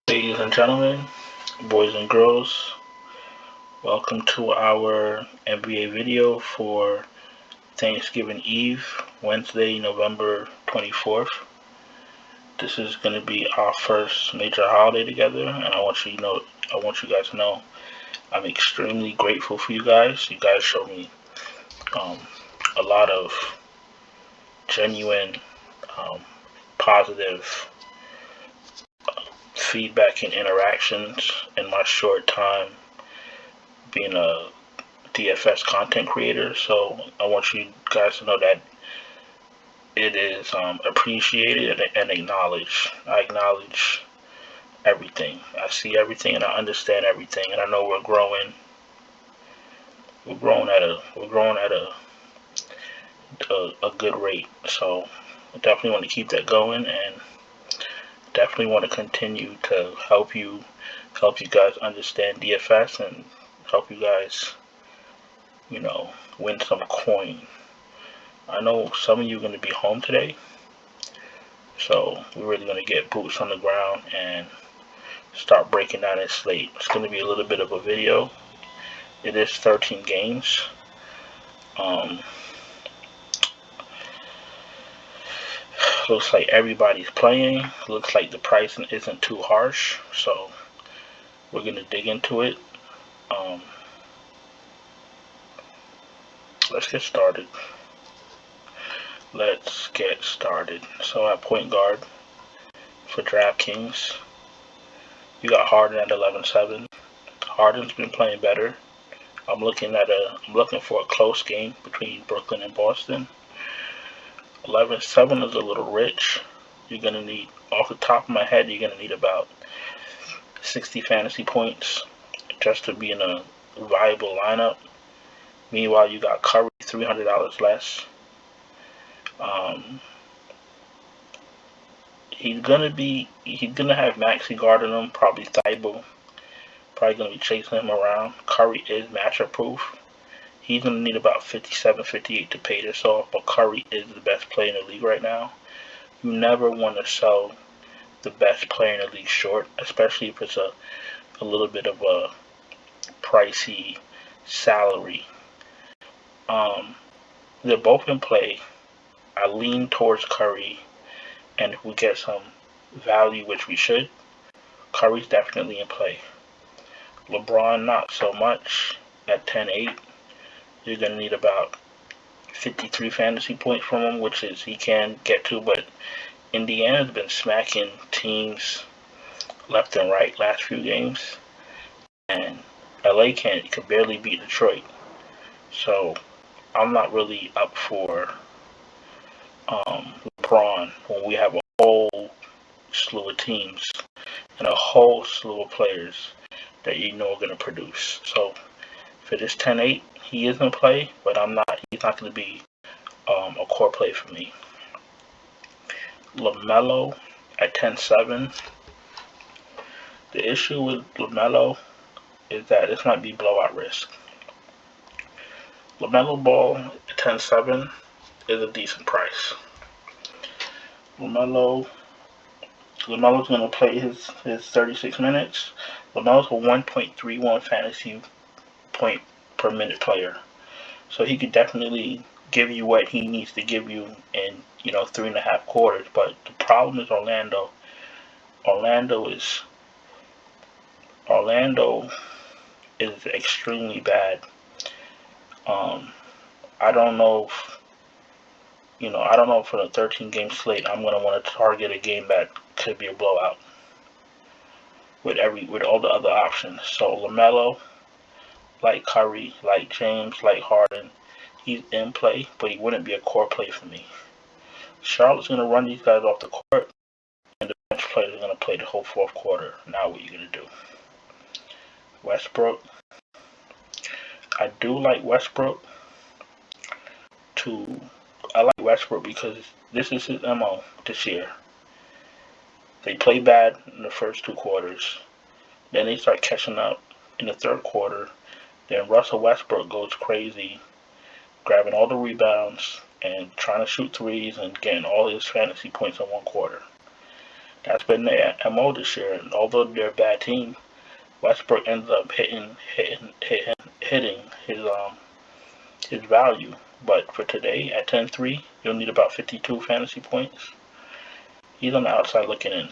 Ladies and gentlemen, boys and girls, welcome to our NBA video for Thanksgiving Eve, Wednesday, November 24th. This is going to be our first major holiday together, and I want you guys to know I'm extremely grateful for you guys. You guys show me a lot of genuine, positive feedback and interactions in my short time being a DFS content creator. So I want you guys to know that it is appreciated and acknowledged. I acknowledge everything. I see everything and I understand everything, and I know we're growing. We're growing at a good rate. So I definitely want to keep that going, and definitely want to continue to help you guys understand DFS and help you guys, win some coin. I know some of you are going to be home today, so we're really going to get boots on the ground and start breaking down this slate. It's going to be a little bit of a video. It is 13 games. Looks like everybody's playing. Looks like the pricing isn't too harsh, so we're going to dig into it. Let's get started. So at point guard for Draftkings, you got Harden at 11-7. Harden's been playing better. I'm looking for a close game between Brooklyn and Boston. 11-7 is a little rich. You're gonna need, off the top of my head, you're gonna need about 60 fantasy points just to be in a viable lineup. Meanwhile, you got Curry $300 less. He's gonna have Maxey guarding him, probably Thibault. Probably gonna be chasing him around. Curry is matchup proof. He's gonna need about 57, 58 to pay this off, but Curry is the best player in the league right now. You never want to sell the best player in the league short, especially if it's a little bit of a pricey salary. They're both in play. I lean towards Curry, and if we get some value, which we should, Curry's definitely in play. LeBron, not so much at 10-8. You're going to need about 53 fantasy points from him, which is he can get to, but Indiana's been smacking teams left and right last few games, and LA could barely beat Detroit. So I'm not really up for LeBron when we have a whole slew of teams and a whole slew of players that you know are going to produce. So for this 10-8, he is in play, but he's not going to be a core play for me. LaMelo at 10-7. The issue with LaMelo is that this might be blowout risk. LaMelo Ball at 10-7 is a decent price. LaMelo's going to play his 36 minutes. LaMelo's a 1.31 fantasy point per minute player, so he could definitely give you what he needs to give you in 3.5 quarters. But the problem is Orlando is extremely bad. I don't know if for the 13 game slate I'm gonna want to target a game that could be a blowout with all the other options. So LaMelo, like Curry, like James, like Harden, he's in play, but he wouldn't be a core play for me. Charlotte's gonna run these guys off the court, and the bench players are gonna play the whole fourth quarter. Now what are you gonna do? Westbrook. I do like Westbrook. I like Westbrook because this is his MO this year. They play bad in the first 2 quarters. Then they start catching up in the third quarter. Then Russell Westbrook goes crazy, grabbing all the rebounds and trying to shoot threes and getting all his fantasy points in 1 quarter. That's been their MO this year. And although they're a bad team, Westbrook ends up hitting his value. But for today at 10-3, you'll need about 52 fantasy points. He's on the outside looking in.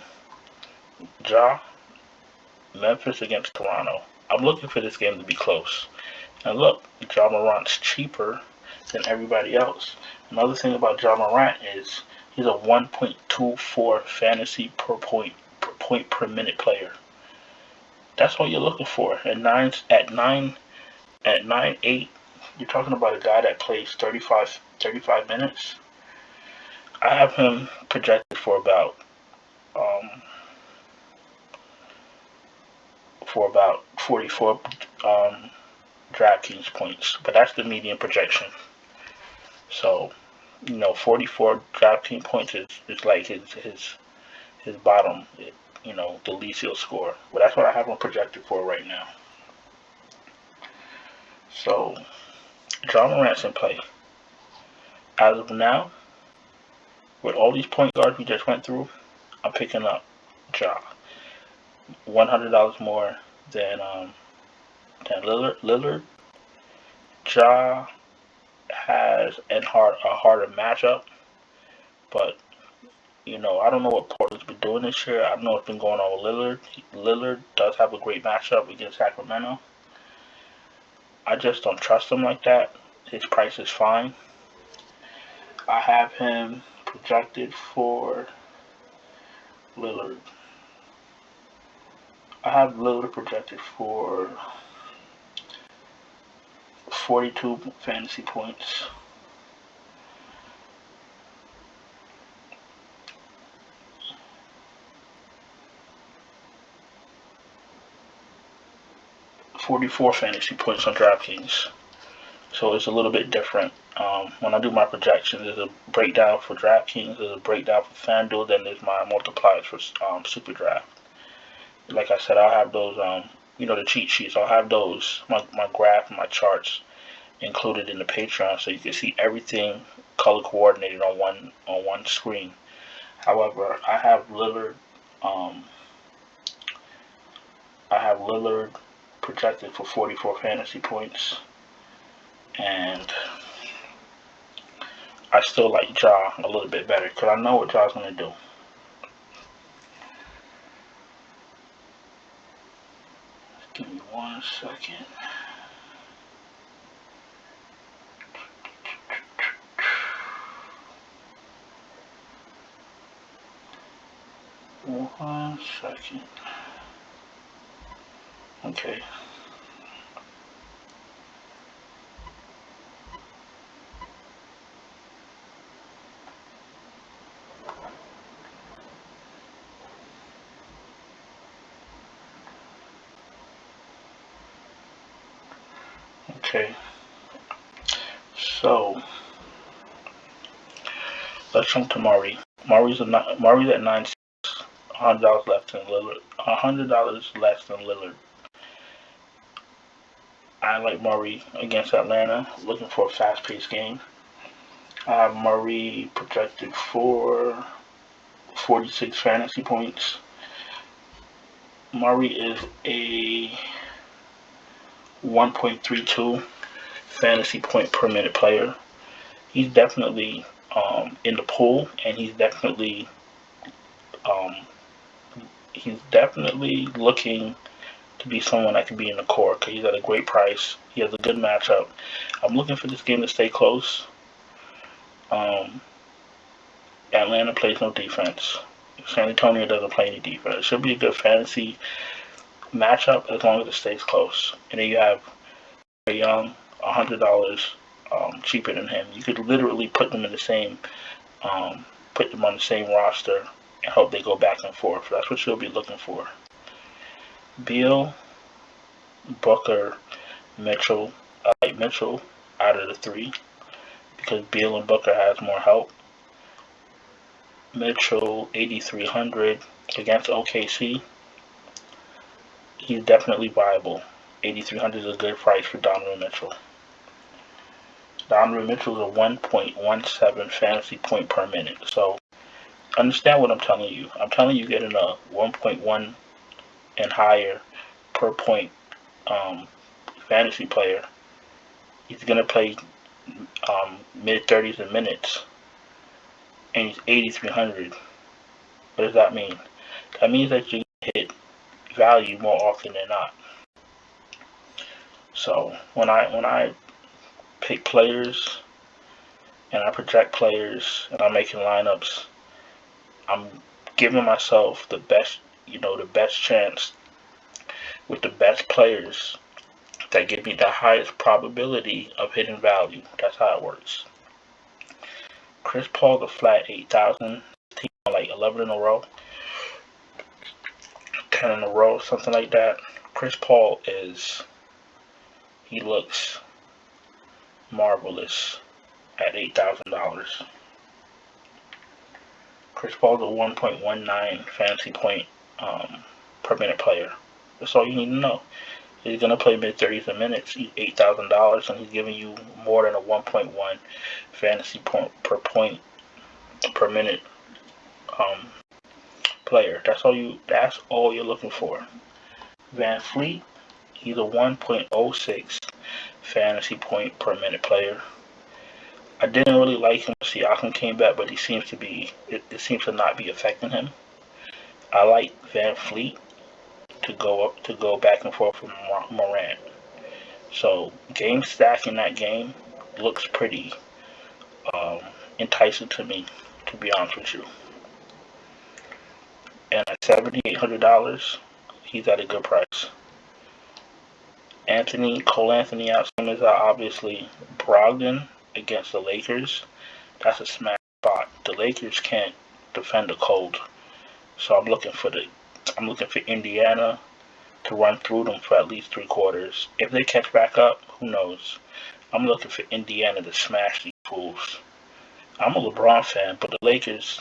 Ja, Memphis against Toronto. I'm looking for this game to be close. And look, Ja Morant's cheaper than everybody else. Another thing about Ja Morant is he's a 1.24 fantasy per point per minute player. That's all you're looking for. At 9-8, you're talking about a guy that plays 35 minutes. I have him projected for about 44 Draftkings points, but that's the median projection. So, 44 Draftkings points is like his bottom, the least he'll score. But that's what I have him projected for right now. So, Ja Morant's in play. As of now, with all these point guards we just went through, I'm picking up Ja. $100 more than Lillard. Ja has a harder matchup, but I don't know what Portland's been doing this year. I don't know what's been going on with Lillard. Lillard does have a great matchup against Sacramento. I just don't trust him like that. His price is fine. I have him projected for Lillard. I have Lillard projected for 42 fantasy points. $44 fantasy points on DraftKings. So it's a little bit different. When I do my projections, there's a breakdown for DraftKings, there's a breakdown for Fanduel, then there's my multipliers for Superdraft. Like I said, I'll have those, the cheat sheets. I'll have those, my graph and my charts included in the Patreon, so you can see everything color coordinated on one screen. However, I have Lillard. Projected for 44 fantasy points, and I still like Ja a little bit better because I know what Ja's going to do. Give me 1 second. Okay. Okay. So let's jump to Murray. Murray's at 9-6. $100 less than Lillard. $100 less than Lillard. I like Murray against Atlanta. Looking for a fast-paced game. I have Murray projected for 46 fantasy points. Murray is a 1.32 fantasy point per minute player. He's definitely in the pool, and he's definitely looking to be someone that can be in the core because he's at a great price. He has a good matchup. I'm looking for this game to stay close. Atlanta plays no defense. San Antonio doesn't play any defense. It should be a good fantasy matchup as long as it stays close. And then you have Trae Young, $100 cheaper than him. You could literally put them on the same roster and hope they go back and forth. That's what you'll be looking for. Beal, Booker, Mitchell. I like Mitchell out of the three because Beal and Booker has more help. Mitchell, 8,300 against OKC. He's definitely viable. 8,300 is a good price for Donovan Mitchell. Donovan Mitchell is a 1.17 fantasy point per minute. So understand what I'm telling you. I'm telling you, getting a 1.1 and higher per point fantasy player. He's gonna play mid 30s in minutes, and he's 8,300. What does that mean? That means that you hit value more often than not. So when I pick players and I project players and I'm making lineups, I'm giving myself the best, the best chance with the best players that give me the highest probability of hitting value. That's how it works. Chris Paul's a flat 8,000. Team like 11 in a row, 10 in a row, something like that. Chris Paul he looks marvelous at $8,000. Chris Paul's a 1.19 fantasy point per minute player. That's all you need to know. He's going to play mid-30s a minute. He's $8,000, and he's giving you more than a 1.1 fantasy point per minute player. That's all you're looking for. Van Fleet, he's a 1.06 fantasy point per minute player. I didn't really like him when Siakam came back, but it seems to not be affecting him. I like Van Fleet to go back and forth with Morant. So game stack in that game looks pretty enticing to me, to be honest with you. And at $7,800, he's at a good price. Cole Anthony out, same as obviously Brogdon against the Lakers. That's a smash spot. The Lakers can't defend the cold, so I'm looking for Indiana to run through them for at least 3 quarters. If they catch back up, who knows? I'm looking for Indiana to smash these fools. I'm a LeBron fan, but the Lakers,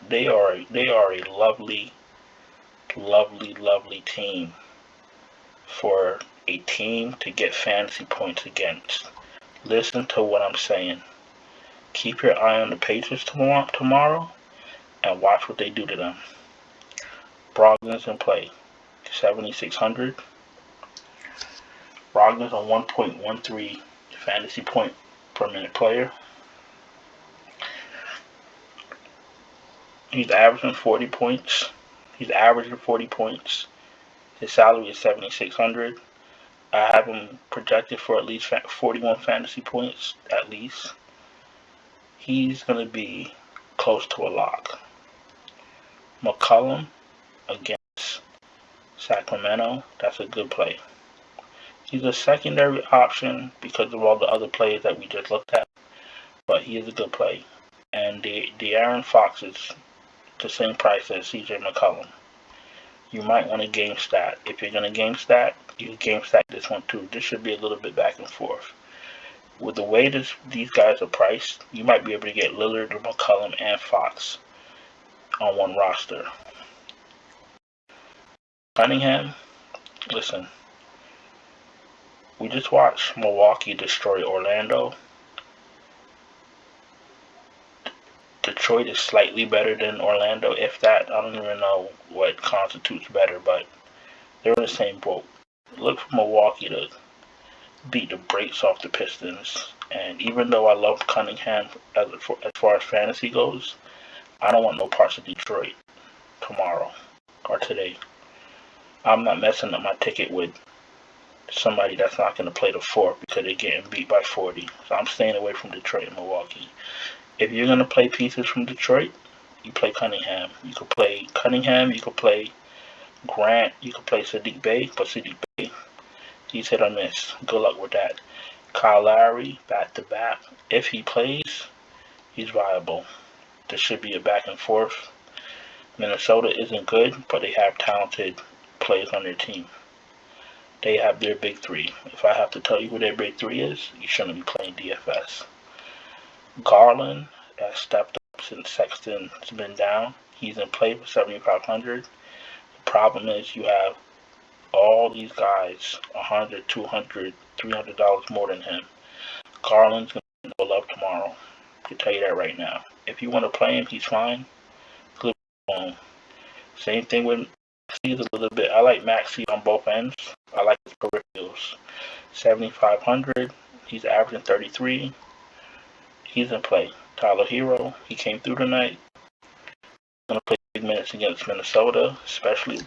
they are a lovely, lovely, lovely team for a team to get fantasy points against. Listen to what I'm saying. Keep your eye on the Pacers tomorrow and watch what they do to them. Brogdon's in play. 7,600. Brogdon's a 1.13 fantasy point per minute player. He's averaging 40 points. His salary is 7,600. I have him projected for at least 41 fantasy points, at least. He's going to be close to a lock. McCollum against Sacramento, that's a good play. He's a secondary option because of all the other players that we just looked at, but he is a good play. And De'Aaron Fox is the same price as CJ McCollum. You might want to game stat. If you're going to game stat, you game stat this one too. This should be a little bit back and forth. With the way these guys are priced, you might be able to get Lillard, McCollum, and Fox on one roster. Cunningham, listen, we just watched Milwaukee destroy Orlando. Detroit is slightly better than Orlando, if that. I don't even know what constitutes better, but they're in the same boat. Look for Milwaukee to beat the brakes off the Pistons. And even though I love Cunningham as far as fantasy goes, I don't want no parts of Detroit tomorrow or today. I'm not messing up my ticket with somebody that's not going to play the 4 because they're getting beat by 40. So I'm staying away from Detroit and Milwaukee. If you're going to play pieces from Detroit, you play Cunningham. You could play Cunningham, you could play Grant, you could play Sadiq Bey, but Sadiq Bey, he's hit or miss. Good luck with that. Kyle Lowry, back to back. If he plays, he's viable. There should be a back and forth. Minnesota isn't good, but they have talented players on their team. They have their big 3. If I have to tell you who their big 3 is, you shouldn't be playing DFS. Garland has stepped up since Sexton's been down. He's in play for 7,500. The problem is you have all these guys $100, $200, $300 more than him. Garland's going to go love tomorrow. I can tell you that right now. If you want to play him, he's fine. Same thing with Maxey's a little bit. I like Maxey on both ends. I like his peripherals. 7,500. He's averaging 33. He's in play. Tyler Hero. He came through tonight. Gonna play big minutes against Minnesota, especially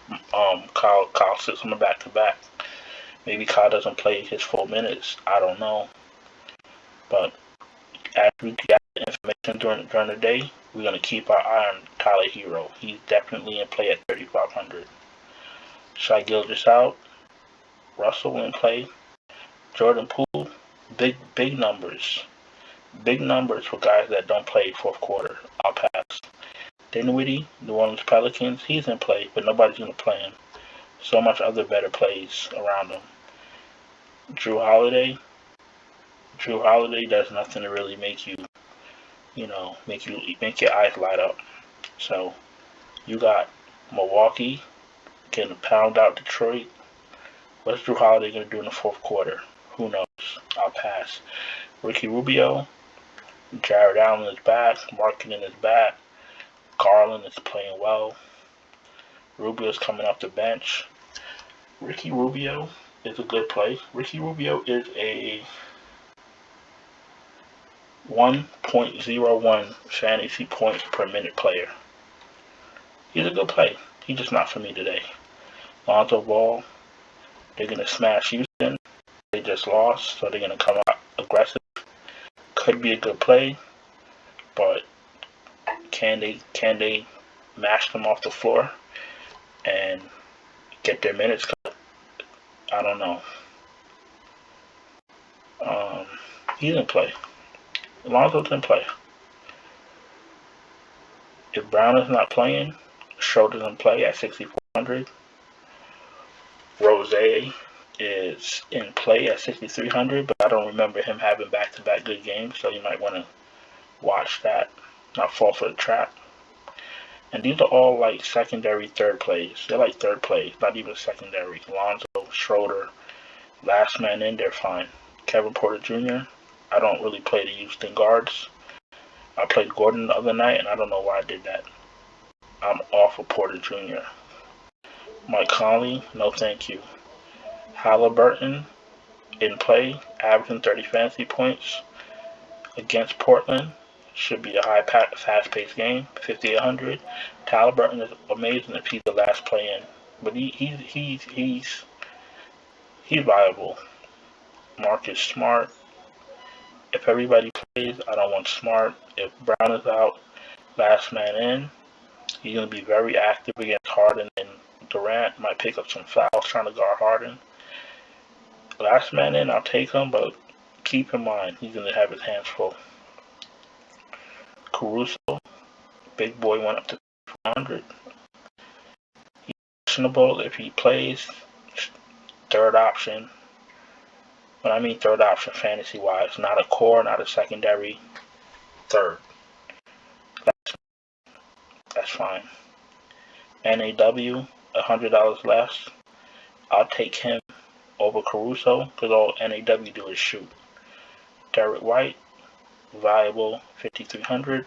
Kyle sits on the back-to-back. Maybe Kyle doesn't play his full minutes. I don't know. But as we get the information during the day, we're going to keep our eye on Tyler Hero. He's definitely in play at 3,500. Shai Gilgeous out. Russell in play. Jordan Poole, big numbers. Big numbers for guys that don't play fourth quarter. I'll pass. Dinwiddie, New Orleans Pelicans, he's in play, but nobody's going to play him. So much other better plays around him. Drew Holiday does nothing to really make your eyes light up. So you got Milwaukee getting pound out Detroit. What's Drew Holiday going to do in the fourth quarter? Who knows? I'll pass. Ricky Rubio, Jared Allen is back. Markkanen is back. Garland is playing well. Rubio's coming off the bench. Ricky Rubio is a good play. Ricky Rubio is a 1.01 fantasy points per minute player. He's a good play. He's just not for me today. Lonzo Ball, they're going to smash Houston. They just lost, so they're going to come out aggressive. Could be a good play, but can they mash them off the floor and get their minutes cut? I don't know. He's in play. Lonzo's in play. If Brown is not playing, Schroeder's in play at 6,400. Rose is in play at 6,300, but I don't remember him having back-to-back good games, so you might want to watch that, not fall for the trap. And these are all like secondary third plays. They're like third plays, not even secondary. Lonzo, Schroeder, last man in, they're fine. Kevin Porter Jr., I don't really play the Houston guards. I played Gordon the other night, and I don't know why I did that. I'm off of Porter Jr. Mike Conley, no thank you. Halliburton in play, averaging 30 fantasy points against Portland. Should be a high, fast-paced game. 5,800. Halliburton is amazing if he's the last play in, but he's viable. Marcus Smart. If everybody plays, I don't want Smart. If Brown is out, last man in. He's going to be very active against Harden and Durant. Might pick up some fouls trying to guard Harden. Last man in, I'll take him, but keep in mind, he's going to have his hands full. Caruso, big boy, went up to 400. He's questionable if he plays. Third option. When I mean third option, fantasy-wise, not a core, not a secondary. Third. That's fine. NAW, $100 less. I'll take him over Caruso because all NAW do is shoot. Derek White, viable, 5,300.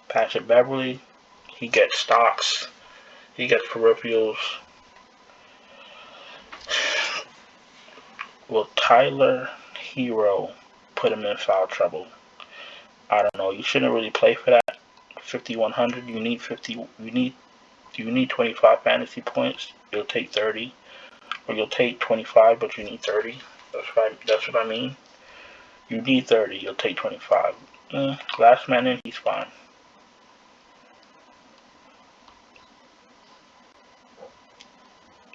Patrick Beverly, he gets stocks. He gets peripherals. Will Tyler Hero put him in foul trouble? I don't know. You shouldn't really play for that. 5,100. You need 50. You need 25 fantasy points. You'll take 30, or you'll take 25, but you need 30. That's what I mean. You need 30. You'll take 25. Last man in. He's fine.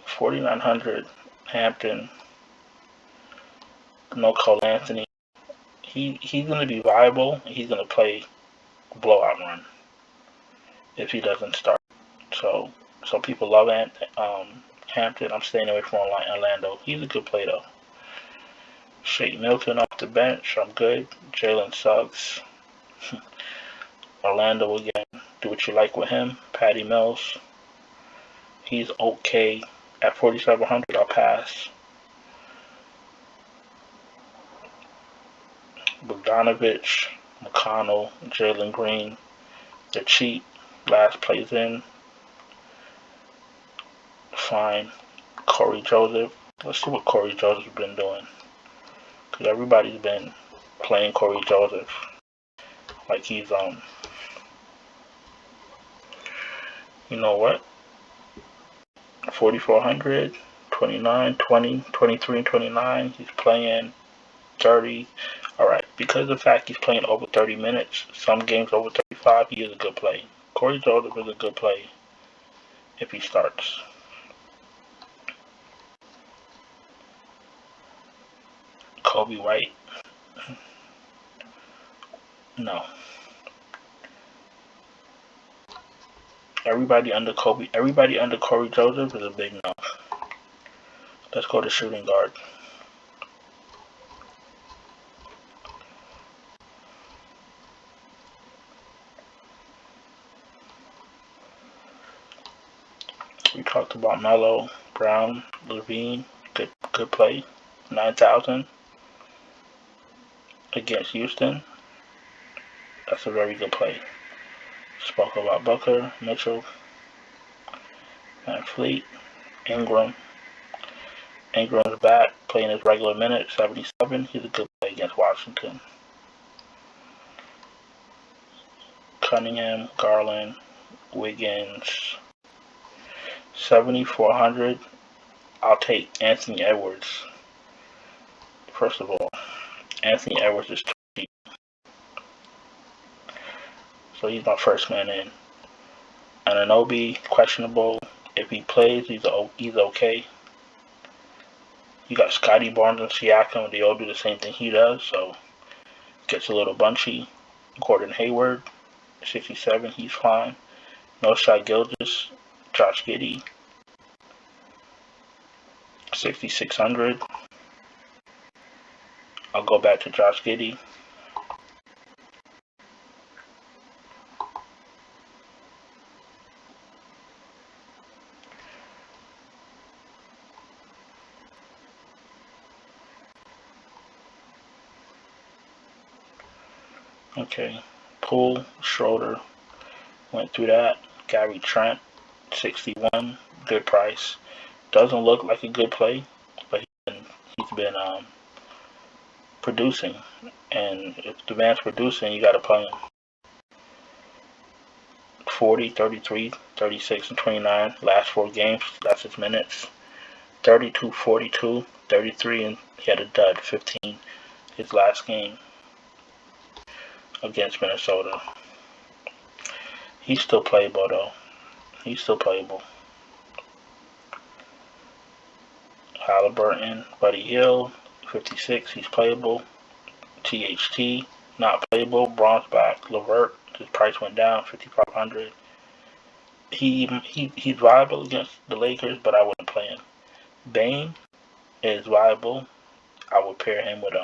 $4,900. Hampton. No Cole Anthony. He's going to be viable. He's going to play blowout run if he doesn't start. So some people love Hampton. I'm staying away from Orlando. He's a good play though. Shake Milton off the bench. I'm good. Jalen Suggs. Orlando again. Do what you like with him. Patty Mills. He's okay. At 4,700, I'll pass. Bogdanovich, McConnell, Jalen Green. They're cheap. Last plays in. fine. Corey Joseph. Let's see what Corey Joseph's been doing. Because everybody's been playing Corey Joseph. Like he's, you know what? 4,400, 29, 20, 23, and 29. He's playing 30. Alright, because of the fact he's playing over 30 minutes, some games over 35, he is a good play. Corey Joseph is a good play if he starts. Kobe White. No. Everybody under Corey Joseph is a big no. Let's go to shooting guard. We talked about Melo, Brown, Levine. Good play. 9,000 against Houston. That's a very good play. Spoke about Booker, Mitchell, Van Fleet, Ingram. Ingram's back, playing his regular minutes, 77. He's a good play against Washington. Cunningham, Garland, Wiggins. 7,400. I'll take Anthony Edwards. First of all, Anthony Edwards is too cheap. So he's my first man in. Anunoby, questionable. If he plays, he's okay. You got Scotty Barnes and Siakam. They all do the same thing he does, so gets a little bunchy. Gordon Hayward, 67. He's fine. No Shai Gilgeous, Josh Giddey, 6,600. I'll go back to Josh Giddey. Okay, Poole, Schroeder, went through that. Gary Trent, 61, good price. Doesn't look like a good play, but he's been producing. And if the man's producing, you got to play him. 40, 33, 36, and 29. Last 4 games, that's his minutes. 32, 42, 33, and he had a dud, 15. His last game against Minnesota. He's still playable, though. He's still playable. Halliburton, Buddy Hield, 56. He's playable. THT, not playable. Bronze back. LeVert, his price went down, 5,500. He's viable against the Lakers, but I wouldn't play him. Bane is viable. I would pair him with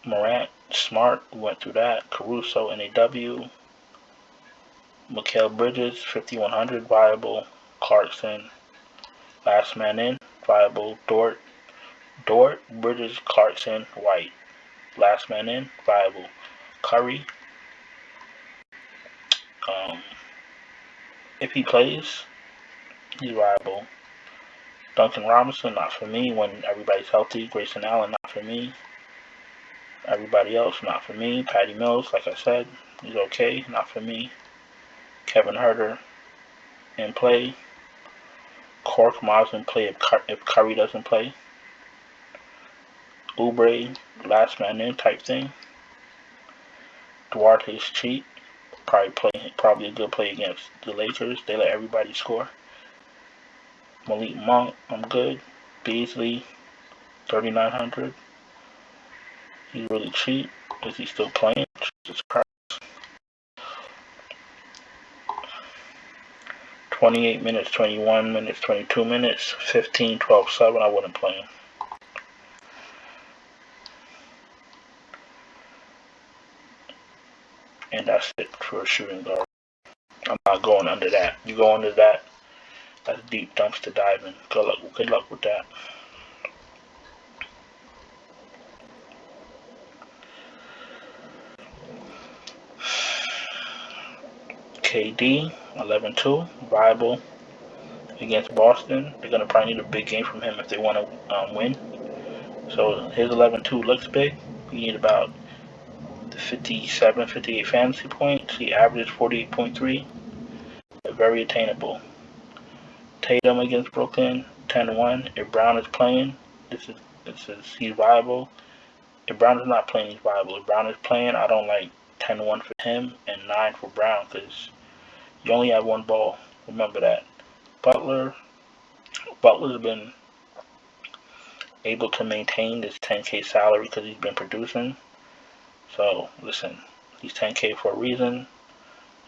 Morant. Smart, went through that. Caruso, NAW. Mikal Bridges, 5,100, viable. Clarkson, last man in, viable. Dort, Bridges, Clarkson, White, last man in, viable. Curry, if he plays, he's viable. Duncan Robinson, not for me when everybody's healthy. Grayson Allen, not for me. Everybody else, not for me. Patty Mills, like I said, he's okay, not for me. Kevin Huerter, in play. Cork Miles in play if Curry doesn't play. Oubre, last man in type thing. Duarte's cheap. Probably a good play against the Lakers. They let everybody score. Malik Monk, I'm good. Beasley, 3,900. He's really cheap. Is he still playing? Jesus Christ. 28 minutes, 21 minutes, 22 minutes, 15, 12, 7. I wouldn't play him. And that's it for a shooting guard. I'm not going under that. You go under that, that's deep dumpster diving. Good luck with that. KD, 11-2, viable. against Boston. They're going to probably need a big game from him if they want to win. So his 11-2 looks big. You need about 57, 58 fantasy points. He averages 48.3. Very attainable. Tatum against Brooklyn, 10-1. If Brown is playing, he's viable. If Brown is not playing, he's viable. If Brown is playing, I don't like 10-1 for him and 9 for Brown because you only have one ball. Remember that. Butler's been able to maintain this 10K salary because he's been producing. So listen, he's 10K for a reason.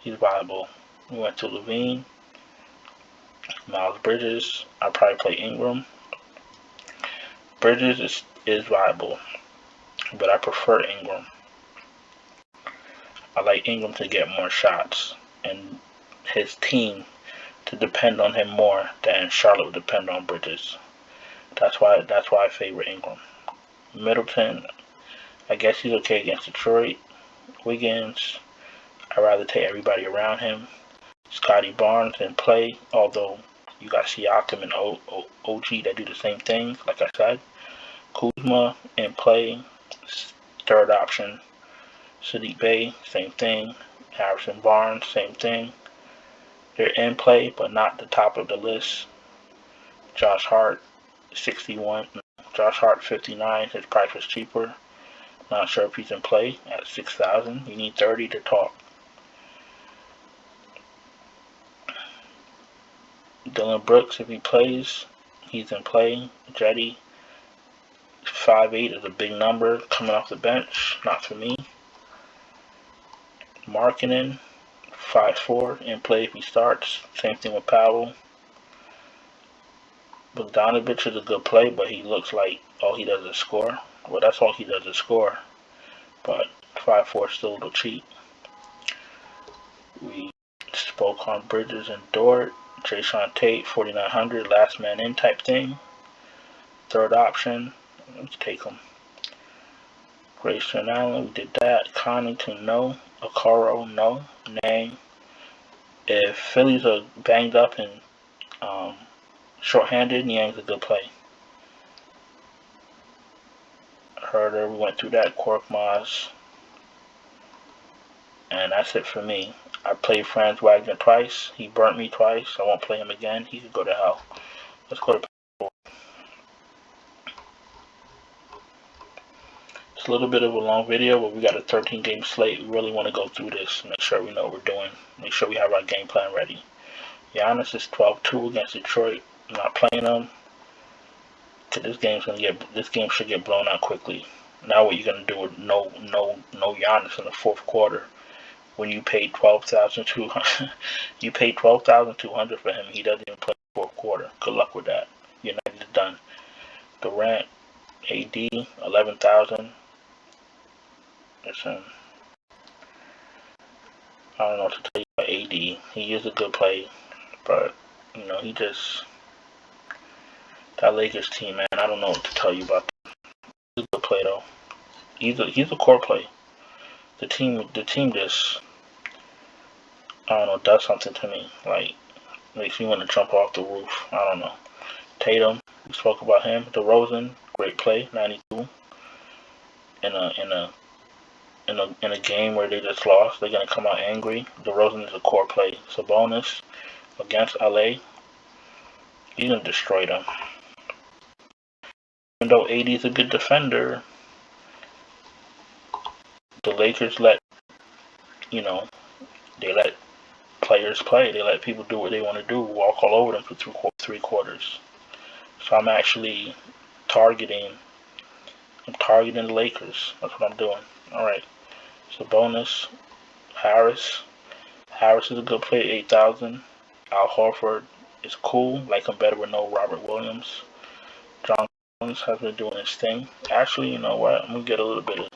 He's viable. We went to Levine, Miles Bridges. I'll probably play Ingram. Bridges is viable, but I prefer Ingram. I like Ingram to get more shots and his team to depend on him more than Charlotte would depend on Bridges. That's why I favor Ingram. Middleton, I guess he's okay against Detroit. Wiggins, I'd rather take everybody around him. Scotty Barnes in play, although you got Siakam and OG that do the same thing, like I said. Kuzma in play, third option. Sadiq Bey, same thing. Harrison Barnes, same thing. They're in play, but not the top of the list. Josh Hart, 61. Josh Hart, 59. His price was cheaper. Not sure if he's in play at 6,000. You need 30 to talk. Dylan Brooks, if he plays, he's in play. Jetty, 5'8" is a big number coming off the bench. Not for me. Markkanen, 5'4", in play if he starts. Same thing with Powell. Bogdanovich is a good play, but he looks like all he does is score. Well, that's all he does is score. But 5'4" is still a little cheap. We spoke on Bridges and Dort. Jason Tate, 4,900, last man in type thing. Third option. Let's take him. Grayson Allen, we did that. Connington, no. Okoro, no. Nang. If Phillies are banged up and short-handed, Niang's a good play. Herder, we went through that. Korkmaz. And that's it for me. I played Franz Wagner twice. He burnt me twice. I won't play him again. He could go to hell. Let's go to It's a little bit of a long video, but we got a 13-game slate. We really want to go through this, make sure we know what we're doing, make sure we have our game plan ready. Giannis is 12-2 against Detroit. I'm not playing him. This game should get blown out quickly. Now what you're gonna do with no Giannis in the fourth quarter? When you paid $12,200, you paid $12,200 for him. He doesn't even play the fourth quarter. Good luck with that. You're not done. Durant, AD, 11,000. Listen, I don't know what to tell you about AD. He is a good play, but he just that Lakers team, man. I don't know what to tell you about that. He's a good play though. He's a core play. The team just, I don't know, does something to me. Like, makes me want to jump off the roof. I don't know. Tatum, we spoke about him. DeRozan, great play, 92. In a game where they just lost, they're gonna come out angry. DeRozan is a core play. Sabonis against LA, he's gonna destroy them. Even though AD is a good defender, the Lakers they let players play. They let people do what they want to do, walk all over them for three quarters. So I'm actually targeting the Lakers. That's what I'm doing. All right. Sabonis, Harris. Harris is a good play, 8,000. Al Horford is cool. Like him better with no Robert Williams. John Collins has been doing his thing. Actually, you know what? I'm going to get a little bit of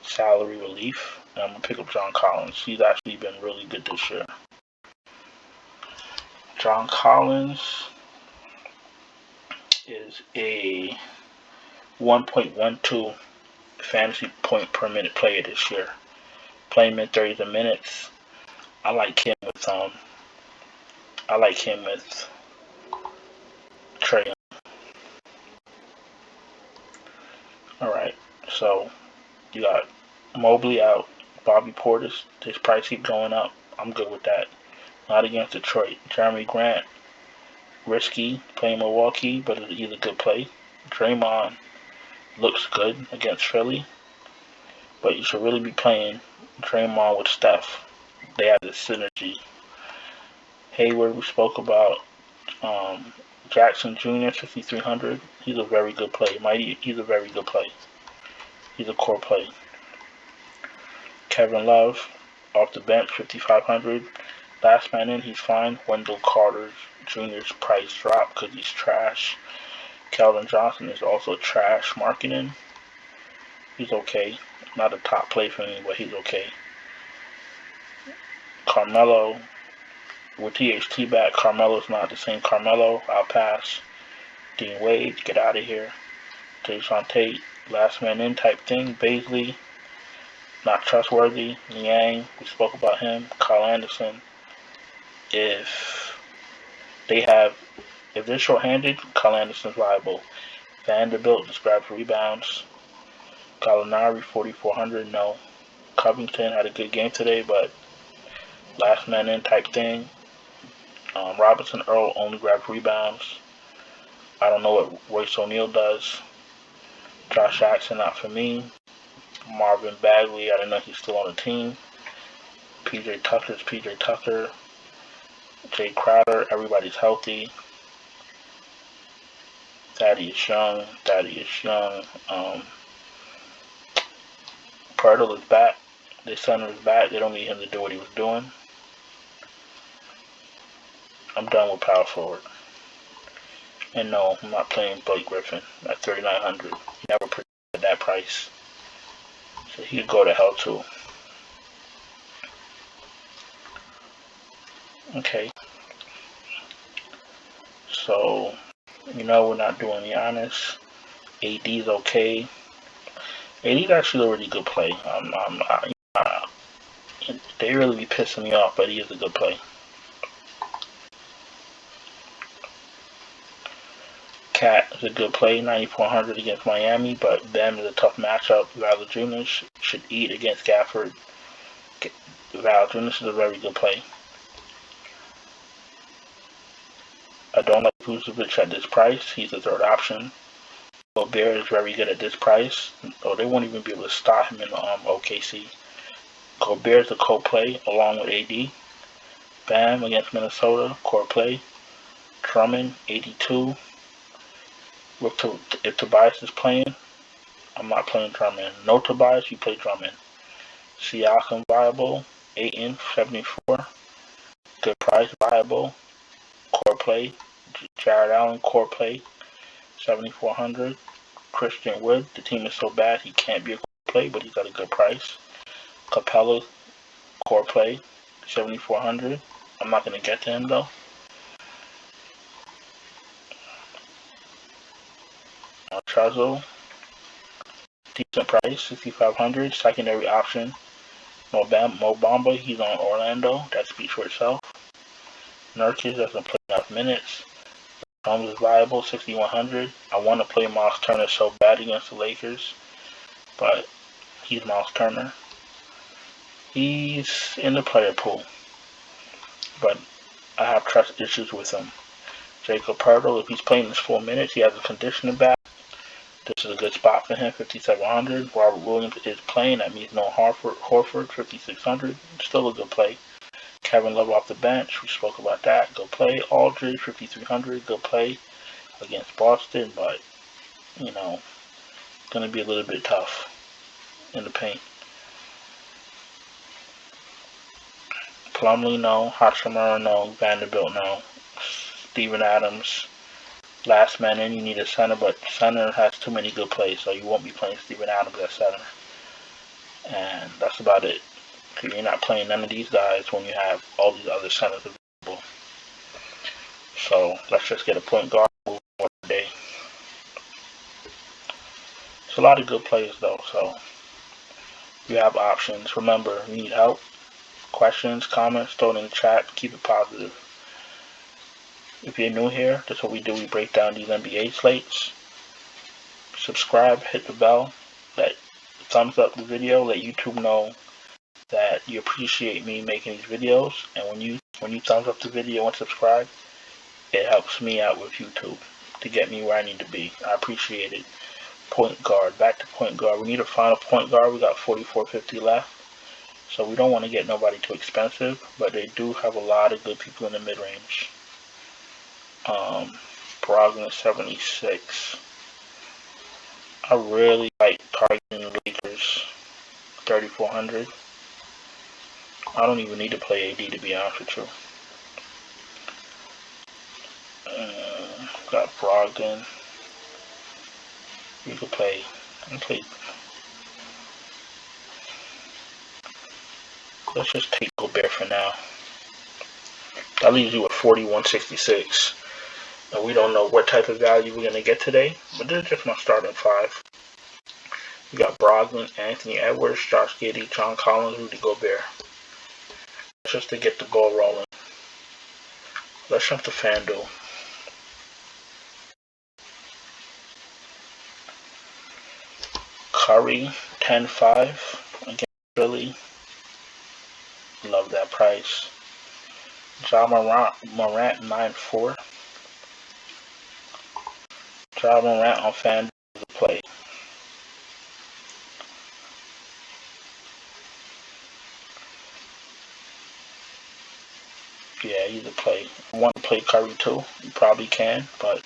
salary relief. And I'm going to pick up John Collins. He's actually been really good this year. John Collins is a 1.12 fantasy point per minute player this year. Playing mid-30s a minutes. I like him with So you got Mobley out, Bobby Portis. His price keep going up. I'm good with that. Not against Detroit. Jeremy Grant, risky, playing Milwaukee, but he's a good play. Draymond looks good against Philly, but you should really be playing Draymond with Steph. They have this synergy. Hayward, we spoke about. Jackson Jr., 5,300. He's a very good play. He's a very good play. He's a core play. Kevin Love, off the bench, 5,500. Last man in, he's fine. Wendell Carter Jr.'s price dropped because he's trash. Keldon Johnson is also trash marketing. He's okay. Not a top play for me, but he's okay. Carmelo, with THT back, Carmelo's not the same Carmelo. I'll pass. Dean Wade, get out of here. Jason Tate, last man in type thing. Baisley, not trustworthy. Niang, we spoke about him. Kyle Anderson. If they're short-handed, Kyle Anderson's viable. Vanderbilt just grabbed rebounds. Gallinari, 4,400, no. Covington had a good game today, but last man in type thing. Robinson Earl only grabbed rebounds. I don't know what Royce O'Neal does. Josh Jackson, not for me. Marvin Bagley, I don't know if he's still on the team. PJ Tucker's PJ Tucker. Jay Crowder, everybody's healthy. Thaddeus Young. Pirtle is back. The center is back. They don't need him to do what he was doing. I'm done with power forward. And no, I'm not playing Blake Griffin at 3,900. He never predicted that price. So he could go to hell too. Okay. So, we're not doing Giannis. AD's okay. AD's actually a really good play. They really be pissing me off, but he is a good play. Cat is a good play, 9,400 against Miami, but Bam is a tough matchup. Valanciunas should eat against Gafford. Valanciunas is a very good play. I don't like Vucevic at this price. He's the third option. Gobert is very good at this price. They won't even be able to stop him in OKC. Gobert is a co-play along with AD. Bam against Minnesota, core play. Drummond, 82. If Tobias is playing, I'm not playing Drummond. No Tobias, you play Drummond. Siakam viable, Ayton, 74. Good price, viable. Core play. Jared Allen, core play, 7,400. Christian Wood, the team is so bad he can't be a core play, but he's got a good price. Capella, core play, 7,400. I'm not going to get to him though. Trazo, decent price, 6,500. Secondary option. Mo Bamba, he's on Orlando. That speaks for itself. Nurkic doesn't play enough minutes. Holmes is viable, 6,100. I want to play Miles Turner so bad against the Lakers, but he's Miles Turner. He's in the player pool, but I have trust issues with him. Jacob Pirtle, if he's playing his 4 minutes, he has a conditioning back. This is a good spot for him, 5,700. Robert Williams is playing, that means no Horford, 5,600. Still a good play. Kevin Love off the bench, we spoke about that. Good play. Aldridge, 5,300. Good play against Boston, but, going to be a little bit tough in the paint. Plumlee, no. Hachimura, no. Vanderbilt, no. Steven Adams, last man in, you need a center, but center has too many good plays, so you won't be playing Steven Adams at center. And that's about it. You're not playing none of these guys when you have all these other centers available. So let's just get a point guard one day. It's a lot of good players though, so you have options. Remember, you need help. Questions, comments, throw it in the chat. Keep it positive. If you're new here, that's what we do. We break down these NBA slates. Subscribe, hit the bell. Let thumbs up the video. Let YouTube know that you appreciate me making these videos. And when you thumbs up the video and subscribe, it helps me out with YouTube to get me where I need to be. I appreciate it. Point guard. Back to point guard. We need to find a point guard. We got 4450 left. So we don't want to get nobody too expensive, but they do have a lot of good people in the mid-range. Brogdon 76. I really like targeting the Lakers 3400. I don't even need to play AD, to be honest with you. Got Brogdon. You could play. Let's just take Gobert for now. That leaves you with 4166. And we don't know what type of value we're going to get today, but this is just my starting five. We got Brogdon, Anthony Edwards, Josh Giddey, John Collins, Rudy Gobert. Just to get the ball rolling. Let's jump to Fanduel. Curry, 10-5 against Philly. Love that price. Ja Morant 9-4. Ja Morant on Fanduel is a play. Yeah, he's a play. I want to play Curry too. You probably can, but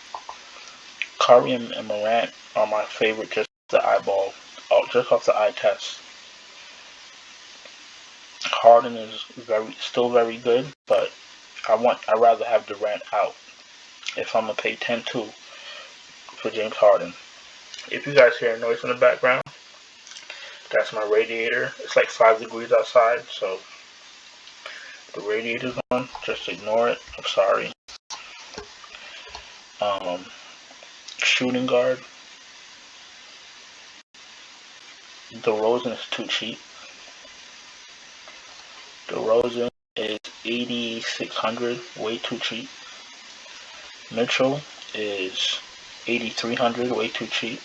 Curry and Morant are my favorite just the eyeball. Oh, just off the eye test. Harden is still very good, but I'd rather have Durant out if I'm gonna pay 10-2 for James Harden. If you guys hear a noise in the background, that's my radiator. It's like 5 degrees outside, so the radiator's on. Just ignore it. I'm sorry. Shooting guard. DeRozan is too cheap. DeRozan is 8,600, way too cheap. Mitchell is 8,300, way too cheap.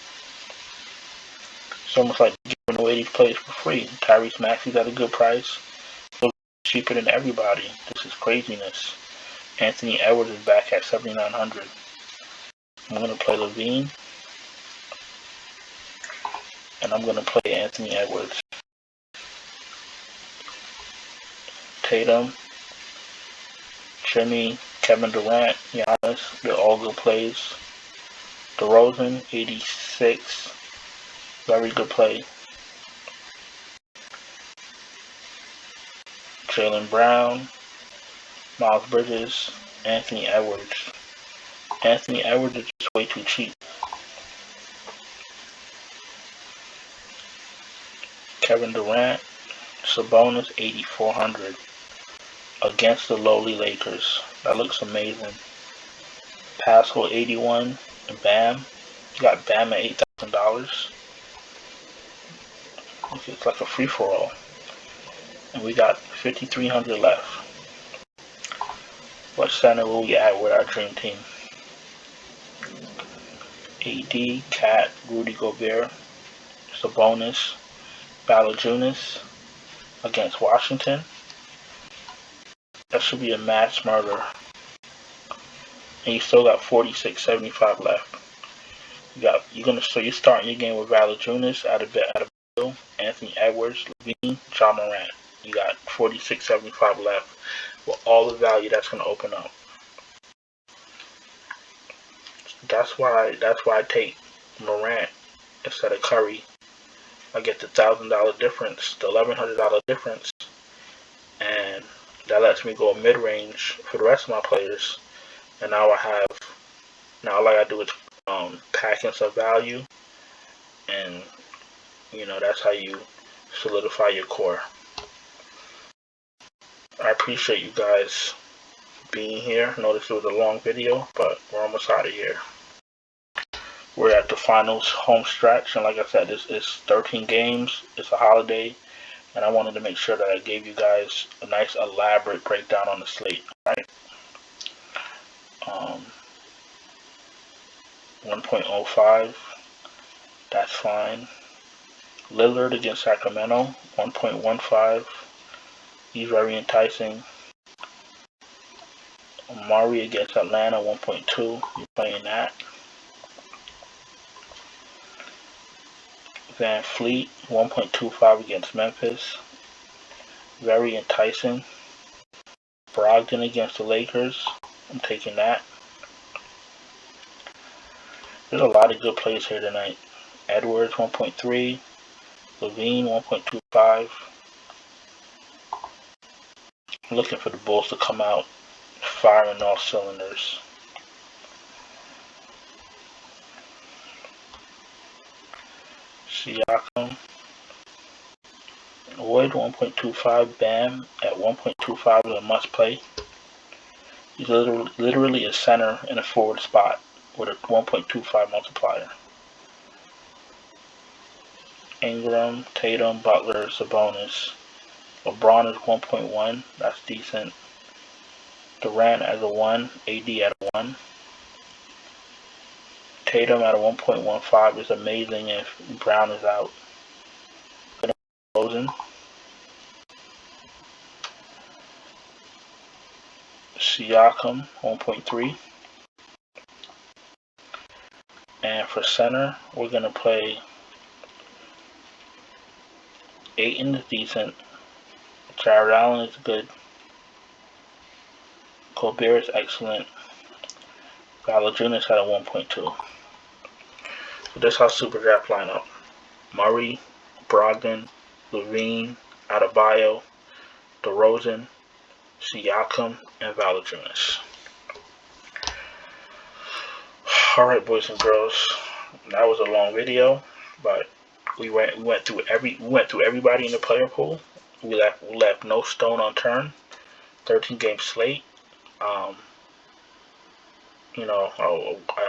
It's almost like giving away these players for free. Tyrese Maxey's at a good price. Still cheaper than everybody. This is craziness. Anthony Edwards is back at 7,900. I'm going to play Levine. And I'm going to play Anthony Edwards. Tatum, Jimmy, Kevin Durant, Giannis, they're all good plays. DeRozan, 86, very good play. Jaylen Brown, Miles Bridges, Anthony Edwards. Anthony Edwards is just way too cheap. Kevin Durant, Sabonis, 8,400 against the lowly Lakers. That looks amazing. Pascal, 81, and Bam. You got Bam at $8,000. It's like a free-for-all. And we got 5,300 left. What center will we add with our dream team? AD, Cat, Rudy Gobert, Sabonis, Valanciunas against Washington. That should be a mass murder. And you still got 46.75 left. You're starting your game with Valanciunas out of Bill, Anthony Edwards, Levine, Ja Morant. You got 46.75 left with all the value that's going to open up. That's why I take Morant instead of Curry. I get the $1,000 difference, the $1,100 difference, and that lets me go mid-range for the rest of my players. And now all I gotta do is pack in some value, and that's how you solidify your core. I appreciate you guys being here. Notice it was a long video, but we're almost out of here. We're at the finals home stretch, and like I said, it's 13 games. It's a holiday, and I wanted to make sure that I gave you guys a nice elaborate breakdown on the slate. Right? 1.05. That's fine. Lillard against Sacramento, 1.15. He's very enticing. Murray against Atlanta, 1.2. You're playing that. Van Fleet, 1.25 against Memphis. Very enticing. Brogdon against the Lakers. I'm taking that. There's a lot of good plays here tonight. Edwards, 1.3. Levine, 1.25. I'm looking for the Bulls to come out firing all cylinders. Siakam. Wood, 1.25. Bam at 1.25 is a must play. He's literally a center in a forward spot with a 1.25 multiplier. Ingram, Tatum, Butler, Sabonis. LeBron is 1.1. That's decent. Durant as a 1. AD at a 1. Tatum at a 1.15 is amazing if Brown is out. Rosen. Siakam, 1.3. And for center, we're going to play Ayton is decent. Jared Allen is good. Gobert is excellent. Valanciunas at a 1.2. So this is our Superdraft lineup. Murray, Brogdon, Levine, Adebayo, DeRozan, Siakam, and Valanciunas. Alright, boys and girls. That was a long video, but we went through everybody in the player pool. We left no stone unturned. 13-game slate. I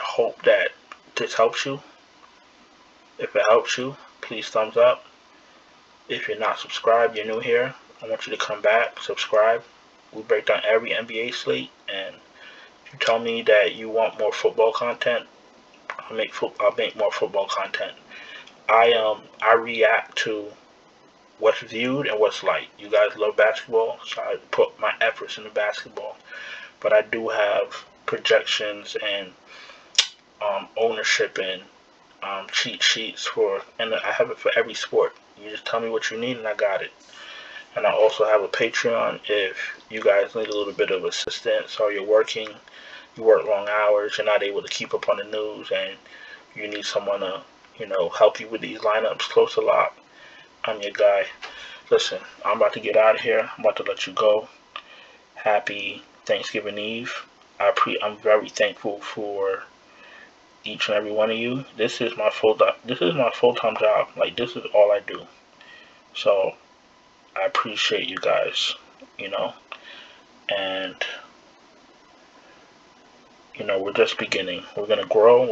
hope that this helps you. If it helps you, please thumbs up. If you're not subscribed, you're new here, I want you to come back, subscribe. We break down every NBA slate, and if you tell me that you want more football content, I'll make more football content. I react to what's viewed and what's liked. You guys love basketball, so I put my efforts into basketball. But I do have projections and ownership and cheat sheets and I have it for every sport. You just tell me what you need and I got it. And I also have a Patreon if you guys need a little bit of assistance or you work long hours, you're not able to keep up on the news, and you need someone to, help you with these lineups close to lock. I'm your guy. Listen, I'm about to get out of here. I'm about to let you go. Happy Thanksgiving Eve. I'm very thankful for each and every one of you. This is my full-time job. Like, this is all I do. So I appreciate you guys, and we're just beginning. We're gonna grow.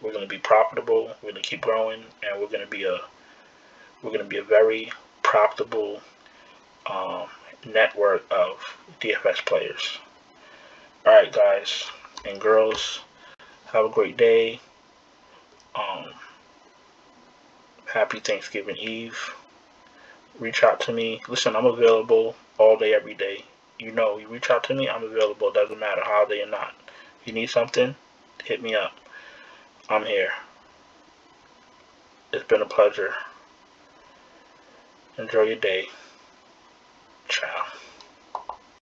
We're gonna be profitable. We're gonna keep growing, and we're gonna be a very profitable network of DFS players. All right, guys and girls, have a great day. Happy Thanksgiving Eve. Reach out to me. Listen, I'm available all day, every day. You reach out to me, I'm available. Doesn't matter holiday or not. If you need something, hit me up. I'm here. It's been a pleasure. Enjoy your day. Ciao.